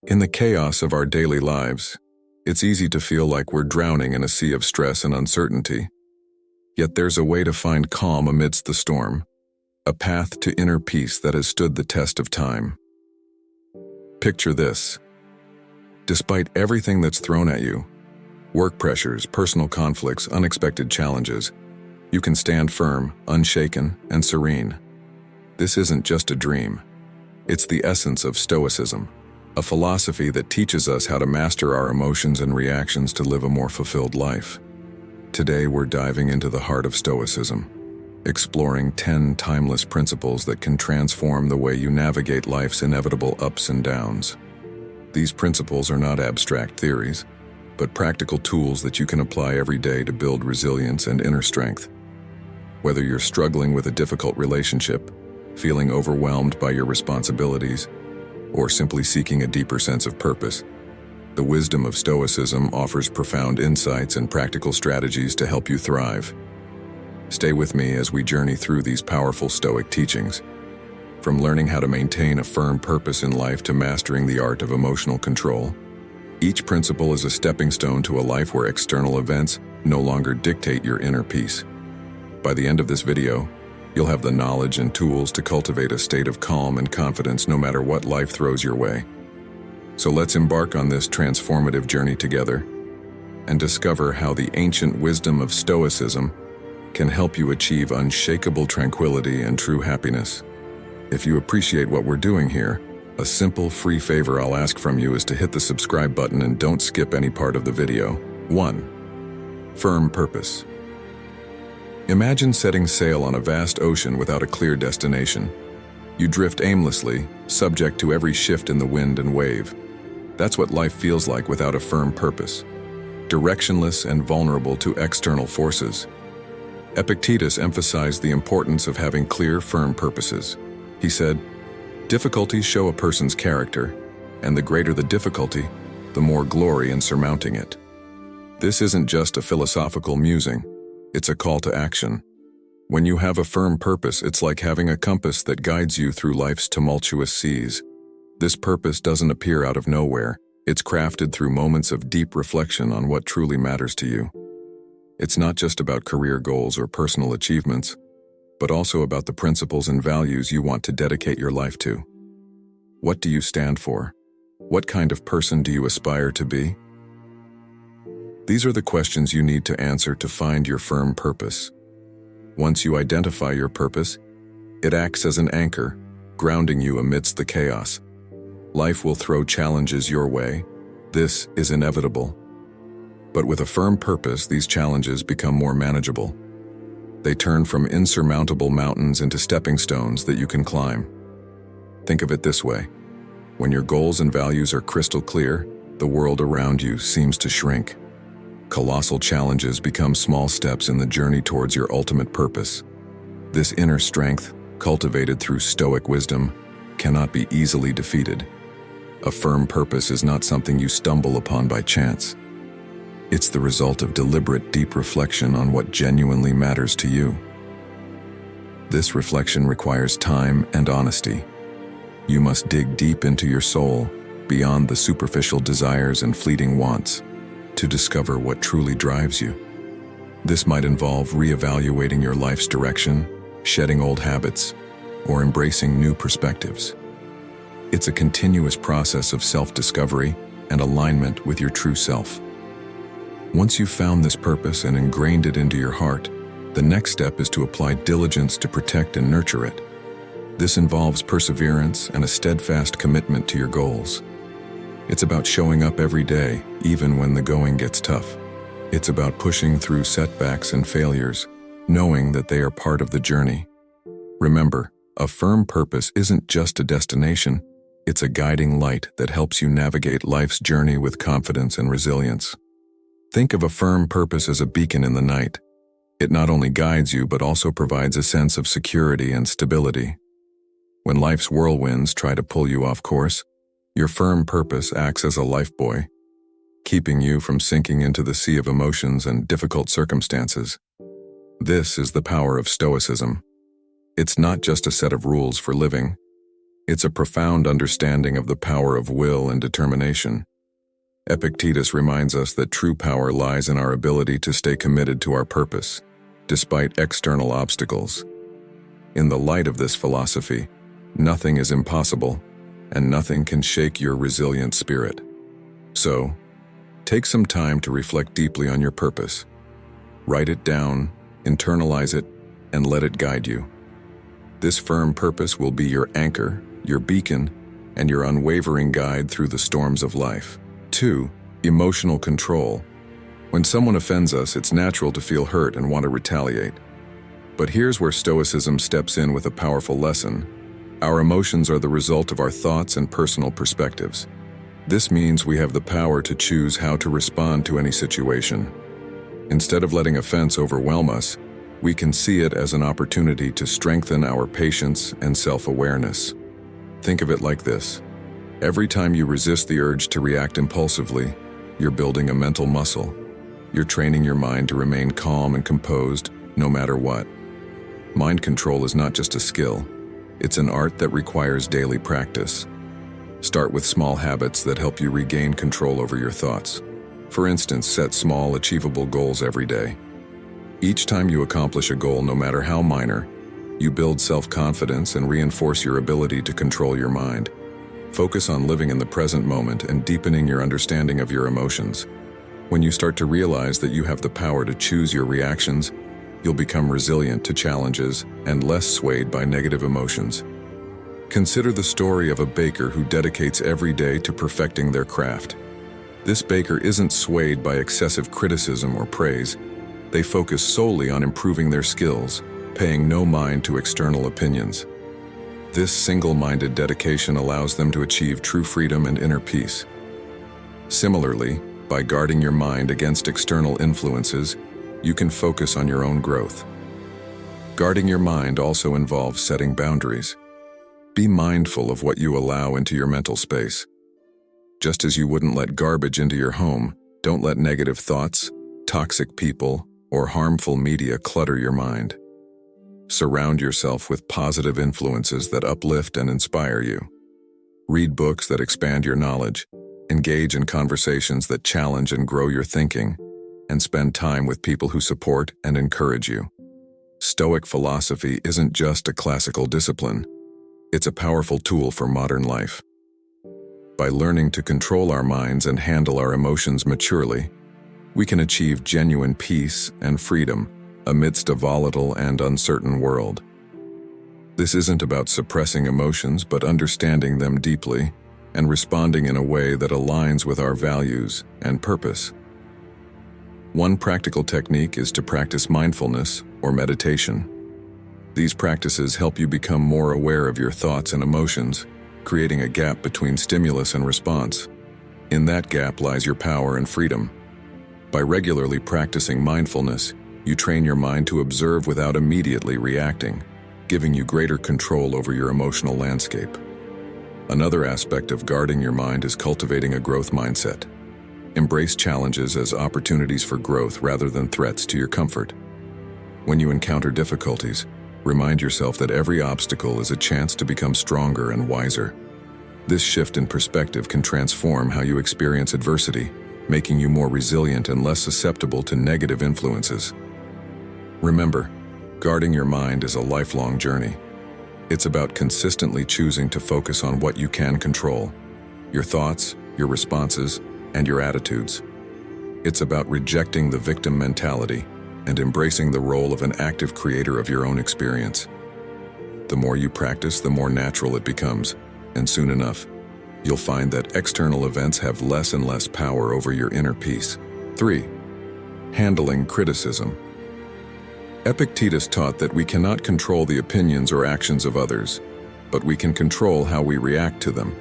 In the chaos of our daily lives, it's easy to feel like we're drowning in a sea of stress and uncertainty. Yet there's a way to find calm amidst the storm, a path to inner peace that has stood the test of time. Picture this. Despite everything that's thrown at you, work pressures, personal conflicts, unexpected challenges, you can stand firm, unshaken, and serene. This isn't just a dream. It's the essence of Stoicism, a philosophy that teaches us how to master our emotions and reactions to live a more fulfilled life. Today we're diving into the heart of Stoicism, exploring 10 timeless principles that can transform the way you navigate life's inevitable ups and downs. These principles are not abstract theories, but practical tools that you can apply every day to build resilience and inner strength. Whether you're struggling with a difficult relationship, feeling overwhelmed by your responsibilities, or simply seeking a deeper sense of purpose, the wisdom of Stoicism offers profound insights and practical strategies to help you thrive. Stay with me as we journey through these powerful Stoic teachings. From learning how to maintain a firm purpose in life to mastering the art of emotional control, each principle is a stepping stone to a life where external events no longer dictate your inner peace. By the end of this video, you'll have the knowledge and tools to cultivate a state of calm and confidence no matter what life throws your way. So let's embark on this transformative journey together and discover how the ancient wisdom of Stoicism can help you achieve unshakable tranquility and true happiness. If you appreciate what we're doing here, a simple free favor I'll ask from you is to hit the subscribe button and don't skip any part of the video. 1. Firm purpose. Imagine setting sail on a vast ocean without a clear destination. You drift aimlessly, subject to every shift in the wind and wave. That's what life feels like without a firm purpose, directionless and vulnerable to external forces. Epictetus emphasized the importance of having clear, firm purposes. He said, "Difficulties show a person's character, and the greater the difficulty, the more glory in surmounting it." This isn't just a philosophical musing. It's a call to action. When you have a firm purpose, it's like having a compass that guides you through life's tumultuous seas. This purpose doesn't appear out of nowhere. It's crafted through moments of deep reflection on what truly matters to you. It's not just about career goals or personal achievements, but also about the principles and values you want to dedicate your life to. What do you stand for? What kind of person do you aspire to be? These are the questions you need to answer to find your firm purpose. Once you identify your purpose, it acts as an anchor, grounding you amidst the chaos. Life will throw challenges your way. This is inevitable. But with a firm purpose, these challenges become more manageable. They turn from insurmountable mountains into stepping stones that you can climb. Think of it this way. When your goals and values are crystal clear, the world around you seems to shrink. Colossal challenges become small steps in the journey towards your ultimate purpose. This inner strength, cultivated through Stoic wisdom, cannot be easily defeated. A firm purpose is not something you stumble upon by chance. It's the result of deliberate, deep reflection on what genuinely matters to you. This reflection requires time and honesty. You must dig deep into your soul, beyond the superficial desires and fleeting wants, to discover what truly drives you. This might involve reevaluating your life's direction, shedding old habits, or embracing new perspectives. It's a continuous process of self-discovery and alignment with your true self. Once you've found this purpose and ingrained it into your heart, the next step is to apply diligence to protect and nurture it. This involves perseverance and a steadfast commitment to your goals. It's about showing up every day, even when the going gets tough. It's about pushing through setbacks and failures, knowing that they are part of the journey. Remember, a firm purpose isn't just a destination, it's a guiding light that helps you navigate life's journey with confidence and resilience. Think of a firm purpose as a beacon in the night. It not only guides you, but also provides a sense of security and stability. When life's whirlwinds try to pull you off course, your firm purpose acts as a lifebuoy, keeping you from sinking into the sea of emotions and difficult circumstances. This is the power of Stoicism. It's not just a set of rules for living. It's a profound understanding of the power of will and determination. Epictetus reminds us that true power lies in our ability to stay committed to our purpose, despite external obstacles. In the light of this philosophy, nothing is impossible, and nothing can shake your resilient spirit. So, take some time to reflect deeply on your purpose. Write it down, internalize it, and let it guide you. This firm purpose will be your anchor, your beacon, and your unwavering guide through the storms of life. 2. Emotional control. When someone offends us, it's natural to feel hurt and want to retaliate. But here's where Stoicism steps in with a powerful lesson. Our emotions are the result of our thoughts and personal perspectives. This means we have the power to choose how to respond to any situation. Instead of letting offense overwhelm us, we can see it as an opportunity to strengthen our patience and self-awareness. Think of it like this. Every time you resist the urge to react impulsively, you're building a mental muscle. You're training your mind to remain calm and composed, no matter what. Mind control is not just a skill. It's an art that requires daily practice. Start with small habits that help you regain control over your thoughts. For instance, set small, achievable goals every day. Each time you accomplish a goal, no matter how minor, you build self-confidence and reinforce your ability to control your mind. Focus on living in the present moment and deepening your understanding of your emotions. When you start to realize that you have the power to choose your reactions, you'll become resilient to challenges and less swayed by negative emotions. Consider the story of a baker who dedicates every day to perfecting their craft. This baker isn't swayed by excessive criticism or praise. They focus solely on improving their skills, paying no mind to external opinions. This single-minded dedication allows them to achieve true freedom and inner peace. Similarly, by guarding your mind against external influences, you can focus on your own growth. Guarding your mind also involves setting boundaries. Be mindful of what you allow into your mental space. Just as you wouldn't let garbage into your home, don't let negative thoughts, toxic people, or harmful media clutter your mind. Surround yourself with positive influences that uplift and inspire you. Read books that expand your knowledge, engage in conversations that challenge and grow your thinking, and spend time with people who support and encourage you. Stoic philosophy isn't just a classical discipline. It's a powerful tool for modern life. By learning to control our minds and handle our emotions maturely, we can achieve genuine peace and freedom amidst a volatile and uncertain world. This isn't about suppressing emotions, but understanding them deeply and responding in a way that aligns with our values and purpose. One practical technique is to practice mindfulness or meditation. These practices help you become more aware of your thoughts and emotions, creating a gap between stimulus and response. In that gap lies your power and freedom. By regularly practicing mindfulness, you train your mind to observe without immediately reacting, giving you greater control over your emotional landscape. Another aspect of guarding your mind is cultivating a growth mindset. Embrace challenges as opportunities for growth rather than threats to your comfort. When you encounter difficulties, remind yourself that every obstacle is a chance to become stronger and wiser. This shift in perspective can transform how you experience adversity, making you more resilient and less susceptible to negative influences. Remember, guarding your mind is a lifelong journey. It's about consistently choosing to focus on what you can control: your thoughts, your responses, and your attitudes. It's about rejecting the victim mentality and embracing the role of an active creator of your own experience. The more you practice, the more natural it becomes, and soon enough, you'll find that external events have less and less power over your inner peace. 3. Handling criticism. Epictetus taught that we cannot control the opinions or actions of others, but we can control how we react to them.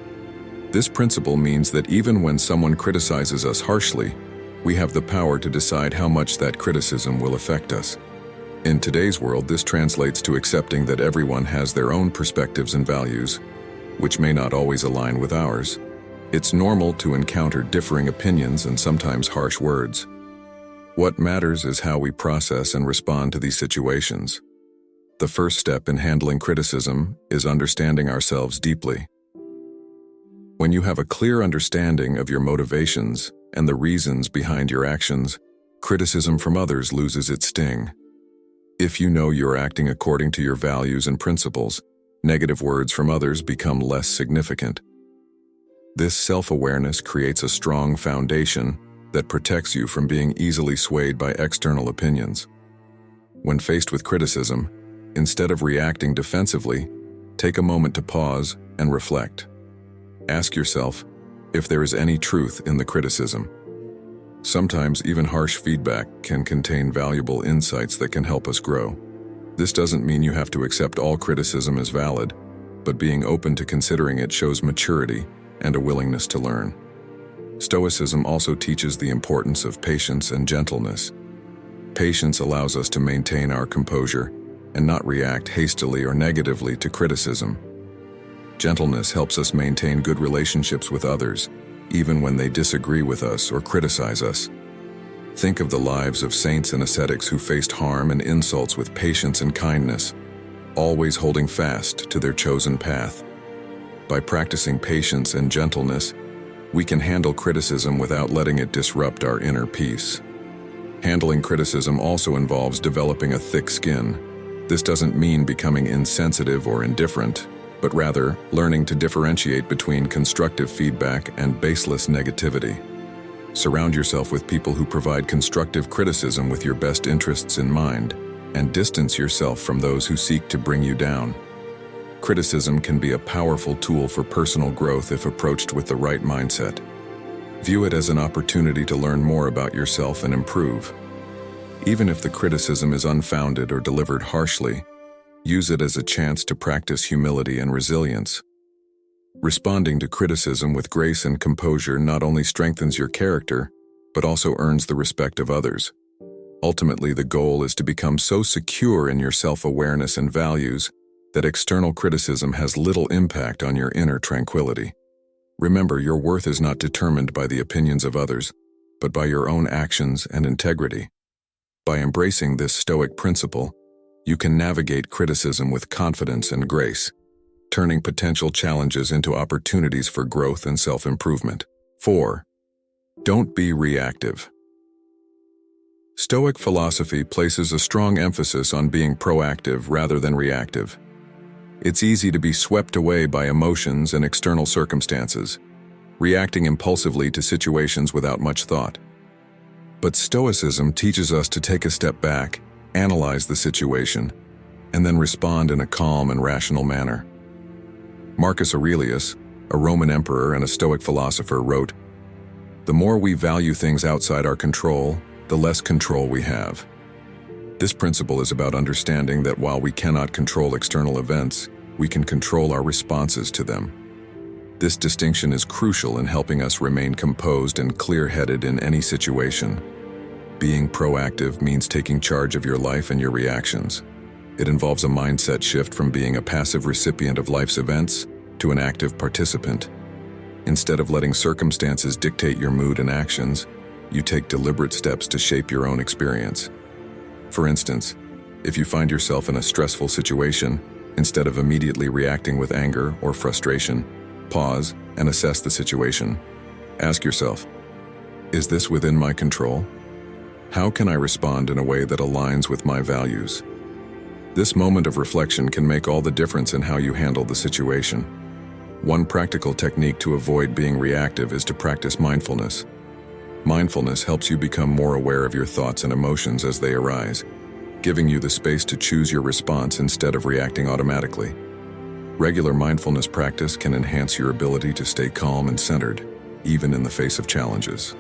This principle means that even when someone criticizes us harshly, we have the power to decide how much that criticism will affect us. In today's world, this translates to accepting that everyone has their own perspectives and values, which may not always align with ours. It's normal to encounter differing opinions and sometimes harsh words. What matters is how we process and respond to these situations. The first step in handling criticism is understanding ourselves deeply. When you have a clear understanding of your motivations and the reasons behind your actions, criticism from others loses its sting. If you know you're acting according to your values and principles, negative words from others become less significant. This self-awareness creates a strong foundation that protects you from being easily swayed by external opinions. When faced with criticism, instead of reacting defensively, take a moment to pause and reflect. Ask yourself if there is any truth in the criticism. Sometimes even harsh feedback can contain valuable insights that can help us grow. This doesn't mean you have to accept all criticism as valid, but being open to considering it shows maturity and a willingness to learn. Stoicism also teaches the importance of patience and gentleness. Patience allows us to maintain our composure and not react hastily or negatively to criticism. Gentleness helps us maintain good relationships with others, even when they disagree with us or criticize us. Think of the lives of saints and ascetics who faced harm and insults with patience and kindness, always holding fast to their chosen path. By practicing patience and gentleness, we can handle criticism without letting it disrupt our inner peace. Handling criticism also involves developing a thick skin. This doesn't mean becoming insensitive or indifferent, but rather learning to differentiate between constructive feedback and baseless negativity. Surround yourself with people who provide constructive criticism with your best interests in mind, and distance yourself from those who seek to bring you down. Criticism can be a powerful tool for personal growth if approached with the right mindset. View it as an opportunity to learn more about yourself and improve. Even if the criticism is unfounded or delivered harshly, use it as a chance to practice humility and resilience. Responding to criticism with grace and composure not only strengthens your character, but also earns the respect of others. Ultimately, the goal is to become so secure in your self-awareness and values that external criticism has little impact on your inner tranquility. Remember, your worth is not determined by the opinions of others, but by your own actions and integrity. By embracing this Stoic principle, you can navigate criticism with confidence and grace, turning potential challenges into opportunities for growth and self-improvement. 4. Don't be reactive. Stoic philosophy places a strong emphasis on being proactive rather than reactive. It's easy to be swept away by emotions and external circumstances, reacting impulsively to situations without much thought. But Stoicism teaches us to take a step back, analyze the situation, and then respond in a calm and rational manner. Marcus Aurelius, a Roman emperor and a Stoic philosopher, wrote, "The more we value things outside our control, the less control we have." This principle is about understanding that while we cannot control external events, we can control our responses to them. This distinction is crucial in helping us remain composed and clear-headed in any situation. Being proactive means taking charge of your life and your reactions. It involves a mindset shift from being a passive recipient of life's events to an active participant. Instead of letting circumstances dictate your mood and actions, you take deliberate steps to shape your own experience. For instance, if you find yourself in a stressful situation, instead of immediately reacting with anger or frustration, pause and assess the situation. Ask yourself, is this within my control? How can I respond in a way that aligns with my values? This moment of reflection can make all the difference in how you handle the situation. One practical technique to avoid being reactive is to practice mindfulness. Mindfulness helps you become more aware of your thoughts and emotions as they arise, giving you the space to choose your response instead of reacting automatically. Regular mindfulness practice can enhance your ability to stay calm and centered, even in the face of challenges.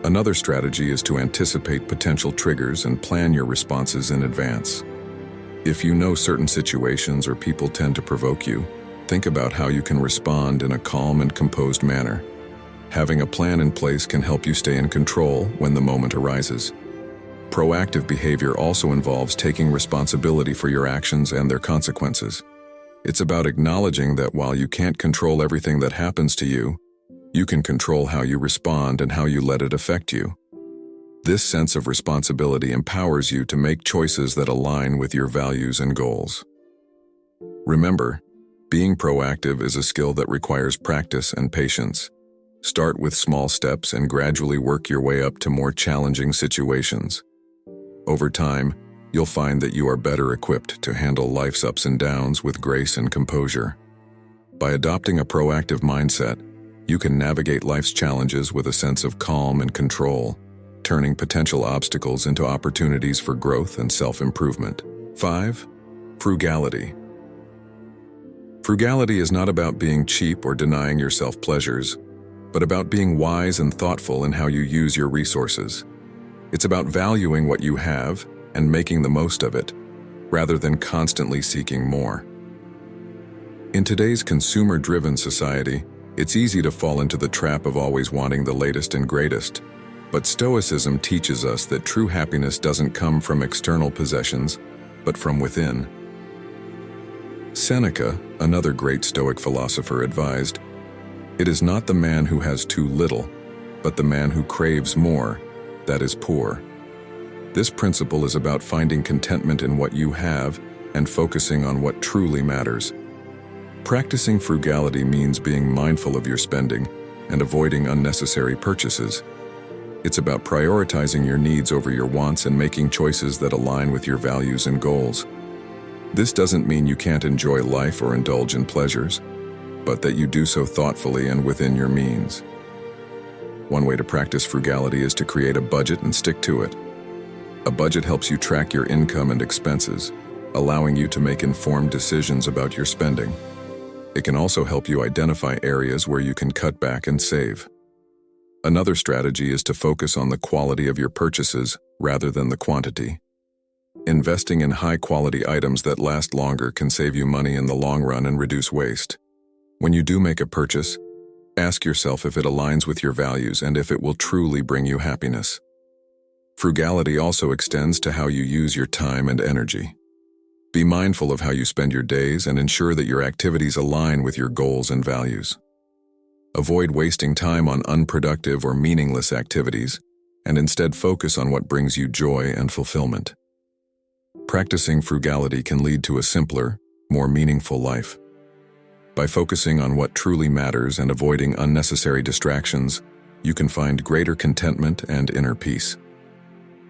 Another strategy is to anticipate potential triggers and plan your responses in advance. If you know certain situations or people tend to provoke you, think about how you can respond in a calm and composed manner. Having a plan in place can help you stay in control when the moment arises. Proactive behavior also involves taking responsibility for your actions and their consequences. It's about acknowledging that while you can't control everything that happens to you, you can control how you respond and how you let it affect you. This sense of responsibility empowers you to make choices that align with your values and goals. Remember, being proactive is a skill that requires practice and patience. Start with small steps and gradually work your way up to more challenging situations. Over time, you'll find that you are better equipped to handle life's ups and downs with grace and composure. By adopting a proactive mindset, you can navigate life's challenges with a sense of calm and control, turning potential obstacles into opportunities for growth and self-improvement. 5. Frugality. Frugality is not about being cheap or denying yourself pleasures, but about being wise and thoughtful in how you use your resources. It's about valuing what you have and making the most of it, rather than constantly seeking more. In today's consumer-driven society, it's easy to fall into the trap of always wanting the latest and greatest. But Stoicism teaches us that true happiness doesn't come from external possessions, but from within. Seneca, another great Stoic philosopher, advised, "It is not the man who has too little, but the man who craves more, that is poor." This principle is about finding contentment in what you have and focusing on what truly matters. Practicing frugality means being mindful of your spending and avoiding unnecessary purchases. It's about prioritizing your needs over your wants and making choices that align with your values and goals. This doesn't mean you can't enjoy life or indulge in pleasures, but that you do so thoughtfully and within your means. One way to practice frugality is to create a budget and stick to it. A budget helps you track your income and expenses, allowing you to make informed decisions about your spending. It can also help you identify areas where you can cut back and save. Another strategy is to focus on the quality of your purchases rather than the quantity. Investing in high-quality items that last longer can save you money in the long run and reduce waste. When you do make a purchase, ask yourself if it aligns with your values and if it will truly bring you happiness. Frugality also extends to how you use your time and energy. Be mindful of how you spend your days and ensure that your activities align with your goals and values. Avoid wasting time on unproductive or meaningless activities, and instead focus on what brings you joy and fulfillment. Practicing frugality can lead to a simpler, more meaningful life. By focusing on what truly matters and avoiding unnecessary distractions, you can find greater contentment and inner peace.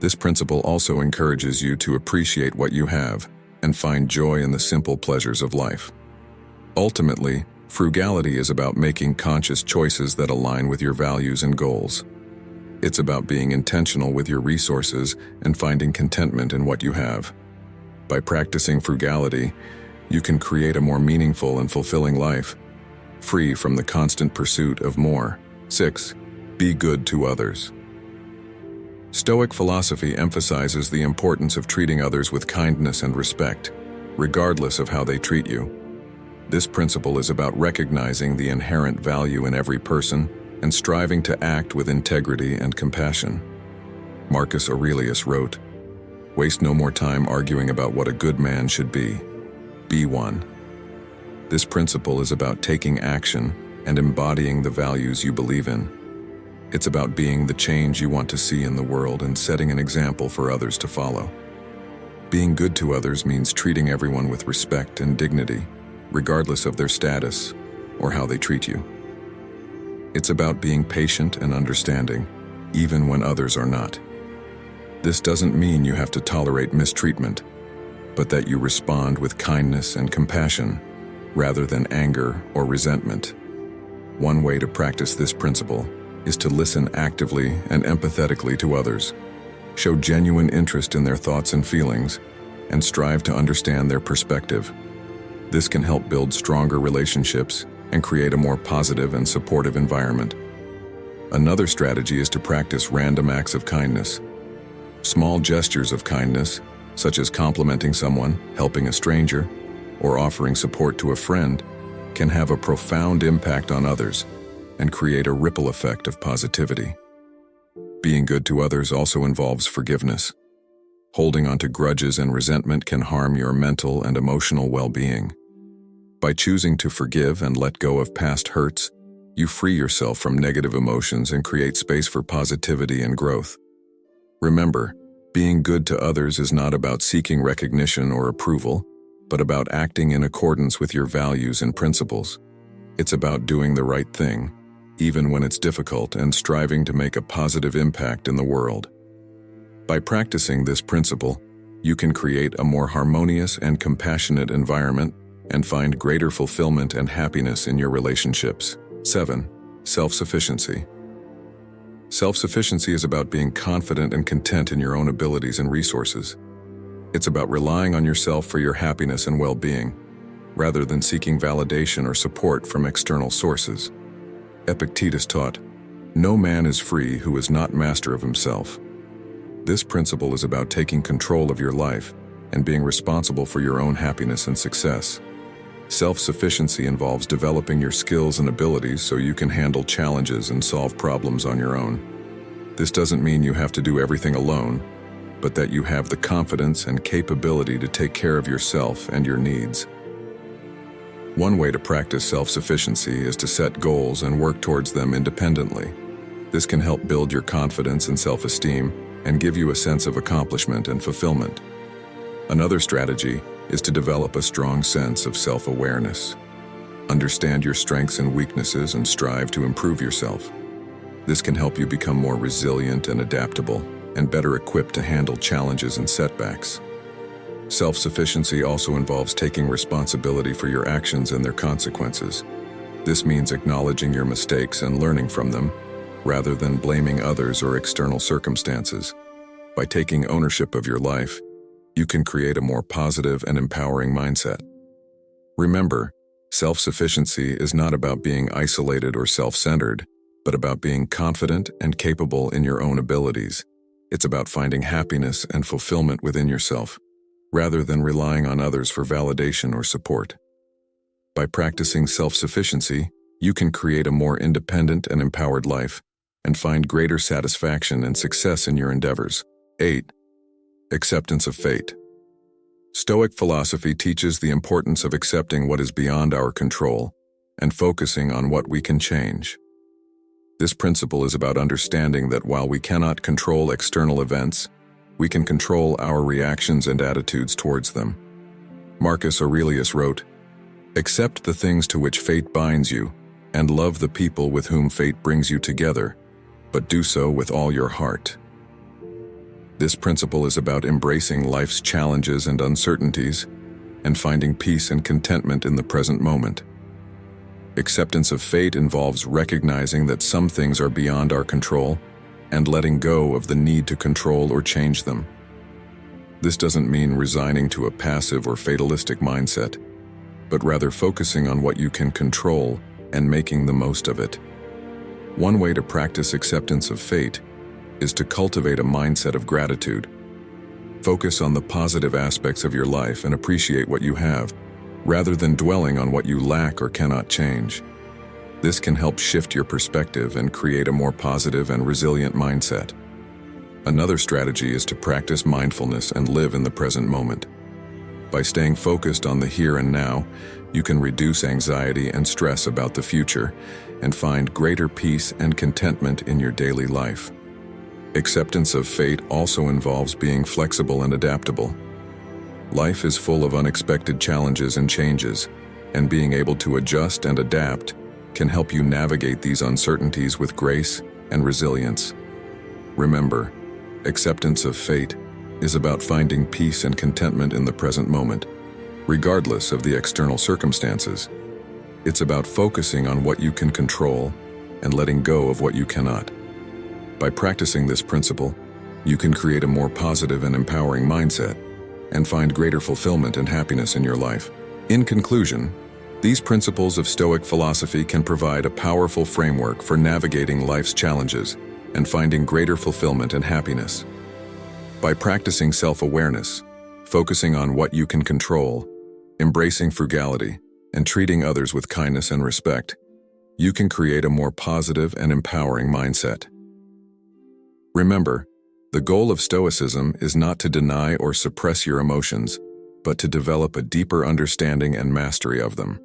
This principle also encourages you to appreciate what you have and find joy in the simple pleasures of life. Ultimately, frugality is about making conscious choices that align with your values and goals. It's about being intentional with your resources and finding contentment in what you have. By practicing frugality, you can create a more meaningful and fulfilling life, free from the constant pursuit of more. 6. Be good to others. Stoic philosophy emphasizes the importance of treating others with kindness and respect, regardless of how they treat you. This principle is about recognizing the inherent value in every person and striving to act with integrity and compassion. Marcus Aurelius wrote, "Waste no more time arguing about what a good man should be. Be one." This principle is about taking action and embodying the values you believe in. It's about being the change you want to see in the world and setting an example for others to follow. Being good to others means treating everyone with respect and dignity, regardless of their status or how they treat you. It's about being patient and understanding, even when others are not. This doesn't mean you have to tolerate mistreatment, but that you respond with kindness and compassion, rather than anger or resentment. One way to practice this principle is to listen actively and empathetically to others. Show genuine interest in their thoughts and feelings, and strive to understand their perspective. This can help build stronger relationships and create a more positive and supportive environment. Another strategy is to practice random acts of kindness. Small gestures of kindness, such as complimenting someone, helping a stranger, or offering support to a friend, can have a profound impact on others and create a ripple effect of positivity. Being good to others also involves forgiveness. Holding on to grudges and resentment can harm your mental and emotional well-being. By choosing to forgive and let go of past hurts, you free yourself from negative emotions and create space for positivity and growth. Remember, being good to others is not about seeking recognition or approval, but about acting in accordance with your values and principles. It's about doing the right thing, even when it's difficult, and striving to make a positive impact in the world. By practicing this principle, you can create a more harmonious and compassionate environment and find greater fulfillment and happiness in your relationships. 7. Self-sufficiency. Self-sufficiency is about being confident and content in your own abilities and resources. It's about relying on yourself for your happiness and well-being, rather than seeking validation or support from external sources. Epictetus taught, "No man is free who is not master of himself." This principle is about taking control of your life and being responsible for your own happiness and success. Self-sufficiency involves developing your skills and abilities so you can handle challenges and solve problems on your own. This doesn't mean you have to do everything alone, but that you have the confidence and capability to take care of yourself and your needs. One way to practice self-sufficiency is to set goals and work towards them independently. This can help build your confidence and self-esteem and give you a sense of accomplishment and fulfillment. Another strategy is to develop a strong sense of self-awareness. Understand your strengths and weaknesses and strive to improve yourself. This can help you become more resilient and adaptable, and better equipped to handle challenges and setbacks. Self-sufficiency also involves taking responsibility for your actions and their consequences. This means acknowledging your mistakes and learning from them, rather than blaming others or external circumstances. By taking ownership of your life, you can create a more positive and empowering mindset. Remember, self-sufficiency is not about being isolated or self-centered, but about being confident and capable in your own abilities. It's about finding happiness and fulfillment within yourself, rather than relying on others for validation or support. By practicing self-sufficiency, you can create a more independent and empowered life and find greater satisfaction and success in your endeavors. 8. Acceptance of fate. Stoic philosophy teaches the importance of accepting what is beyond our control and focusing on what we can change. This principle is about understanding that while we cannot control external events, we can control our reactions and attitudes towards them. Marcus Aurelius wrote, "Accept the things to which fate binds you, and love the people with whom fate brings you together, but do so with all your heart." This principle is about embracing life's challenges and uncertainties and finding peace and contentment in the present moment. Acceptance of fate involves recognizing that some things are beyond our control and letting go of the need to control or change them. This doesn't mean resigning to a passive or fatalistic mindset, but rather focusing on what you can control and making the most of it. One way to practice acceptance of fate is to cultivate a mindset of gratitude. Focus on the positive aspects of your life and appreciate what you have, rather than dwelling on what you lack or cannot change. This can help shift your perspective and create a more positive and resilient mindset. Another strategy is to practice mindfulness and live in the present moment. By staying focused on the here and now, you can reduce anxiety and stress about the future and find greater peace and contentment in your daily life. Acceptance of fate also involves being flexible and adaptable. Life is full of unexpected challenges and changes, and being able to adjust and adapt can help you navigate these uncertainties with grace and resilience. Remember, acceptance of fate is about finding peace and contentment in the present moment, regardless of the external circumstances. It's about focusing on what you can control and letting go of what you cannot. By practicing this principle, you can create a more positive and empowering mindset and find greater fulfillment and happiness in your life. In conclusion, these principles of Stoic philosophy can provide a powerful framework for navigating life's challenges and finding greater fulfillment and happiness. By practicing self-awareness, focusing on what you can control, embracing frugality, and treating others with kindness and respect, you can create a more positive and empowering mindset. Remember, the goal of Stoicism is not to deny or suppress your emotions, but to develop a deeper understanding and mastery of them.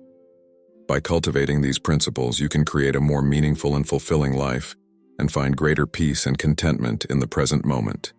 By cultivating these principles, you can create a more meaningful and fulfilling life and find greater peace and contentment in the present moment.